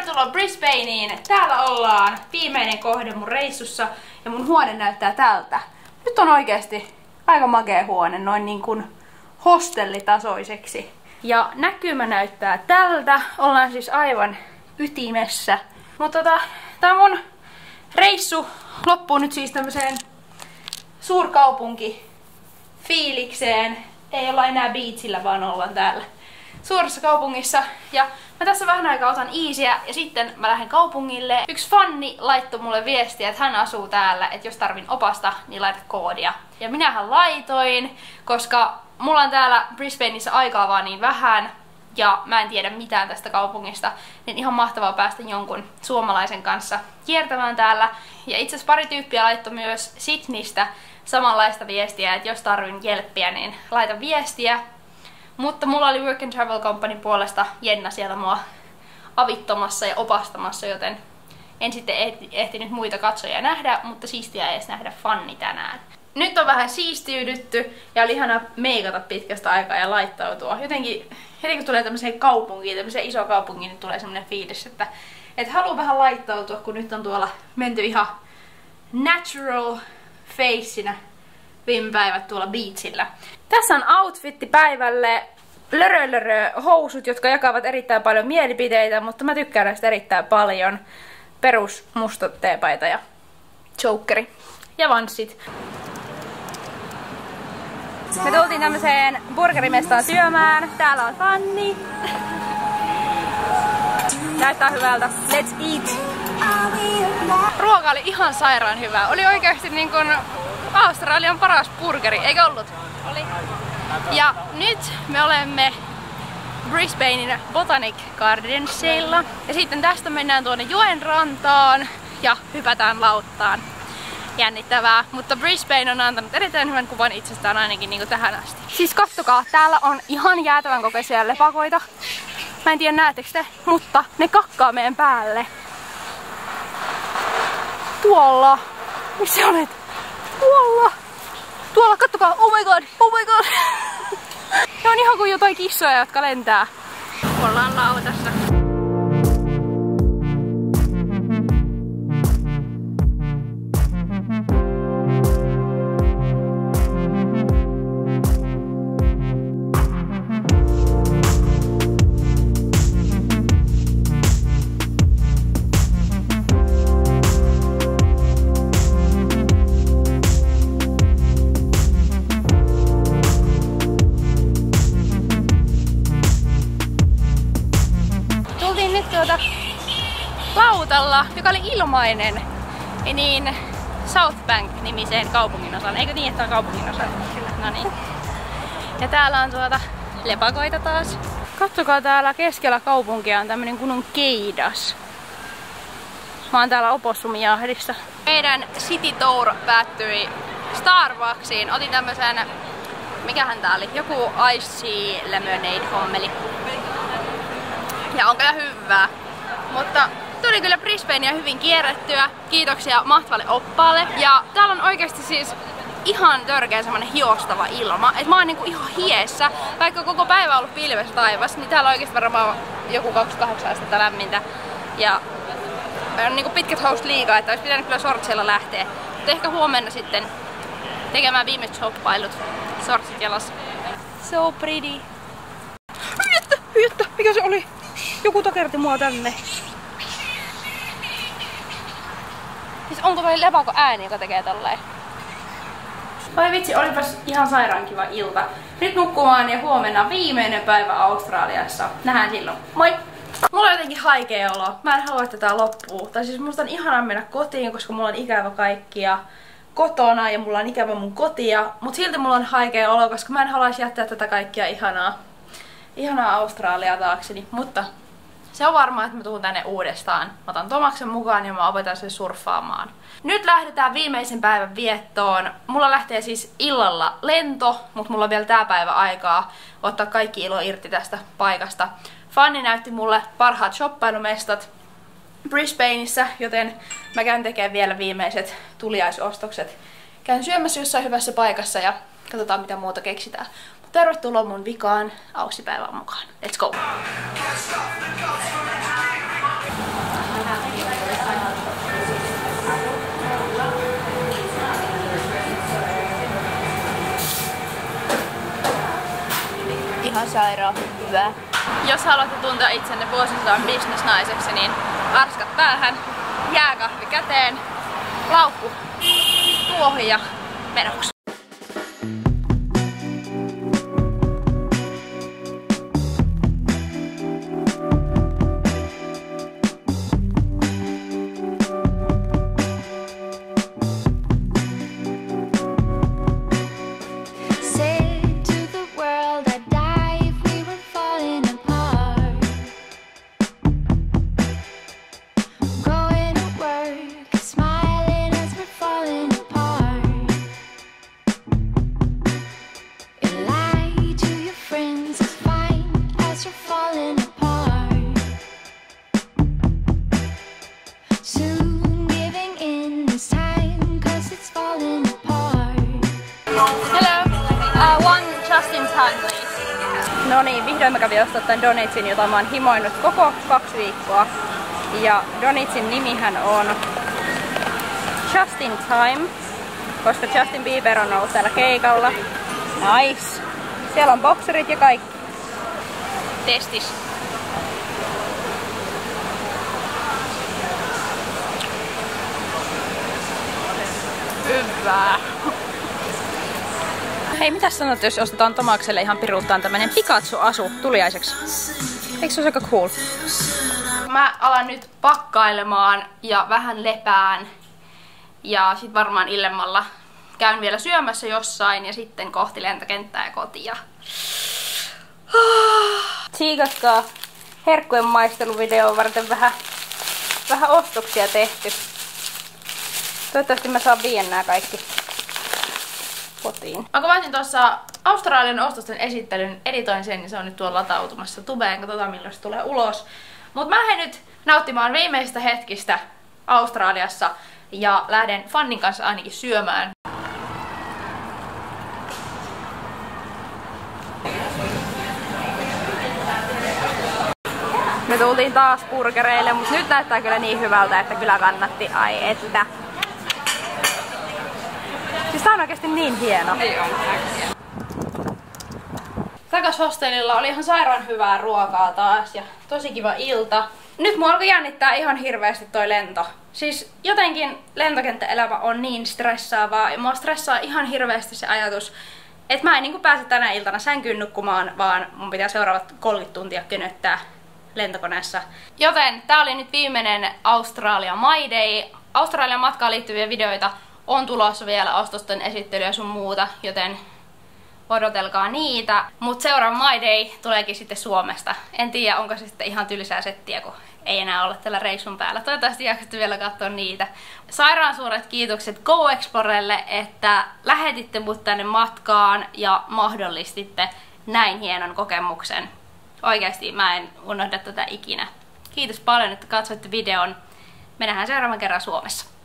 Tervetuloa Brisbaneen! Täällä ollaan viimeinen kohde mun reissussa ja mun huone näyttää tältä. Nyt on oikeesti aika makea huone, noin niin kuin hostellitasoiseksi. Ja näkymä näyttää tältä. Ollaan siis aivan ytimessä. Mutta tää mun reissu loppuu nyt siis tämmöiseen suurkaupunki fiilikseen. Ei olla enää beachillä, vaan ollaan täällä suuressa kaupungissa. Ja mä tässä vähän aikaa otan easyä ja sitten mä lähden kaupungille. Yksi fanni laittoi mulle viestiä, että hän asuu täällä, että jos tarvin opasta, niin laita koodia. Ja minähän laitoin, koska mulla on täällä Brisbaneissa aikaa vaan niin vähän ja mä en tiedä mitään tästä kaupungista, niin ihan mahtavaa päästä jonkun suomalaisen kanssa kiertämään täällä. Ja itse asiassa pari tyyppiä laittoi myös Sydneystä samanlaista viestiä, että jos tarvin jelppiä, niin laita viestiä. Mutta mulla oli Work and Travel Company puolesta Jenna siellä mua avittomassa ja opastamassa, joten en sitten ehtinyt muita katsojia nähdä, mutta siistiä edes nähdä fanni tänään. Nyt on vähän siistiydytty ja oli ihana meikata pitkästä aikaa ja laittautua. Jotenkin heti kun tulee tämmöiseen kaupunkiin, tämmöiseen isoon kaupunkiin, niin tulee semmoinen fiilis, että haluan vähän laittautua, kun nyt on tuolla menty ihan natural facenä viime päivät tuolla beachillä. Tässä on outfitti päivälle. Lörö housut, jotka jakavat erittäin paljon mielipiteitä, mutta mä tykkään näistä erittäin paljon. Perus musta teepaita ja chokeri ja vanssit. Me tultiin tämmöiseen burgerimestaan syömään. Täällä on Fanni. Näyttää hyvältä. Let's eat! Ruoka oli ihan sairaan hyvää. Oli oikeasti niin kuin Australian paras burgeri, eikö ollut? Oli. Ja nyt me olemme Brisbanein Botanic Gardensilla. Ja sitten tästä mennään tuonne joen rantaan ja hypätään lauttaan. Jännittävää, mutta Brisbane on antanut erittäin hyvän kuvan itsestään ainakin niin kuin tähän asti. Siis kattokaa, täällä on ihan jäätävän kokoisia lepakoita. Mä en tiedä näettekö te, mutta ne kakkaa meidän päälle. Tuolla. Missä olet? Tuolla. Tuolla, kattokaa, oh my god, oh my god. Ne on ihan kuin jotain kissoja, jotka lentää. Ollaan lautassa. Lautalla, joka oli ilmainen, niin South Bank-nimiseen kaupunginosaan. Eikö niin, että on kaupunginosa? Kyllä. No niin. Ja täällä on lepakoita taas. Katsokaa, täällä keskellä kaupunkia on tämmönen kunnon keidas. Mä oon täällä Opossumijahdissa. Meidän City Tour päättyi Starbucksiin. Otin tämmösen, mikähän tää oli? Joku Ice Lemonade hommeli. Ja on kyllä hyvää. Mutta tuli kyllä Brisbanea hyvin kierrettyä. Kiitoksia mahtavalle oppaalle. Ja täällä on oikeasti siis ihan törkeä semmonen hiostava ilma. Et mä oon niinku ihan hiessä. Vaikka koko päivä on ollut pilvessä taivas, niin täällä on oikeasti varmaan joku 28 astetta lämmintä. Ja on niinku pitkät housut liikaa, että olisi pitänyt kyllä sortseilla lähteä. Mutta ehkä huomenna sitten tekemään viimeiset shoppailut sortsit jalassa. So pretty. Hyöttä! Mikä se oli? Joku takerti mua tänne. Siis onko toi lepako ääni, joka tekee tolleen? Vai vitsi, olipas ihan sairaan kiva ilta. Nyt nukkumaan ja huomenna viimeinen päivä Australiassa. Nähdään silloin. Moi! Mulla on jotenkin haikea olo. Mä en halua, että tää loppuu. Tai siis musta on ihana mennä kotiin, koska mulla on ikävä kaikkia kotona ja mulla on ikävä mun kotia. Mut silti mulla on haikea olo, koska mä en haluaisi jättää tätä kaikkia ihanaa Australiaa taakseni. Mutta se on varmaa, että mä tuun tänne uudestaan. Mä otan Tomaksen mukaan ja mä opetan sen surffaamaan. Nyt lähdetään viimeisen päivän viettoon. Mulla lähtee siis illalla lento, mutta mulla on vielä tää päivä aikaa ottaa kaikki ilo irti tästä paikasta. Fanni näytti mulle parhaat shoppailumestat Brisbaneissa, joten mä käyn tekemään vielä viimeiset tuliaisostokset. Käyn syömässä jossain hyvässä paikassa ja katsotaan mitä muuta keksitään. Tervetuloa mun vikaan Aussipäivään mukaan. Let's go! sairaan hyvää. Jos haluatte tuntea itsenne vuosisadan bisnesnaiseksi, niin arskat päähän, jääkahvi käteen, laukku tuohon ja menoksi. No niin, vihdoin mä kävin ostaa tän Donitsin, jota mä oon himoinut koko 2 viikkoa. Ja Donitsin nimihän on Just in Time, koska Justin Bieber on ollut täällä keikalla. Nice! Siellä on bokserit ja kaikki. Testis. Hyvää! Hei, mitä sanot, jos ostetaan Tomakselle ihan piruuttaan tämmönen Pikachu-asu tuliaiseksi? Eikö se ole aika cool? Mä alan nyt pakkailemaan ja vähän lepään. Ja sit varmaan illemmalla käyn vielä syömässä jossain ja sitten kohti lentokenttää ja kotia. Tsiikatkaa herkkujen maisteluvideoon varten vähän ostoksia tehty. Toivottavasti mä saan viedä nää kaikki kotiin. Mä kuvasin tuossa Australian ostosten esittelyn, editoin sen ja se on nyt tuolla latautumassa tubeen. Katsotaan milloin se tulee ulos. Mut mä lähden nyt nauttimaan viimeisistä hetkistä Australiassa ja lähden Fannin kanssa ainakin syömään. Me tultiin taas burgereille, mutta nyt näyttää kyllä niin hyvältä, että kyllä kannatti. Ai että. Siis tää on oikeesti niin hieno. Ei on. Takas hostellilla oli ihan sairaan hyvää ruokaa taas ja tosi kiva ilta. Nyt mua alkoi jännittää ihan hirveästi toi lento. Siis jotenkin lentokenttäelämä on niin stressaavaa ja mua stressaa ihan hirveästi se ajatus, että mä en niinku pääse tänä iltana sänkyyn nukkumaan, vaan mun pitää seuraavat 30 tuntia könöttää lentokoneessa. Joten tää oli nyt viimeinen Australia My Day. Australian matkaan liittyviä videoita on tulossa vielä, ostosten esittelyä ja sun muuta, joten odotelkaa niitä. Mut seuraava My Day tuleekin sitten Suomesta. En tiedä, onko se sitten ihan tylsää settiä, kun ei enää olla tällä reissun päällä. Toivottavasti jaksatte vielä katsoa niitä. Sairaan suuret kiitokset Go Explorelle, että lähetitte mut tänne matkaan ja mahdollistitte näin hienon kokemuksen. Oikeasti mä en unohda tätä ikinä. Kiitos paljon, että katsoitte videon. Me nähdään seuraavan kerran Suomessa.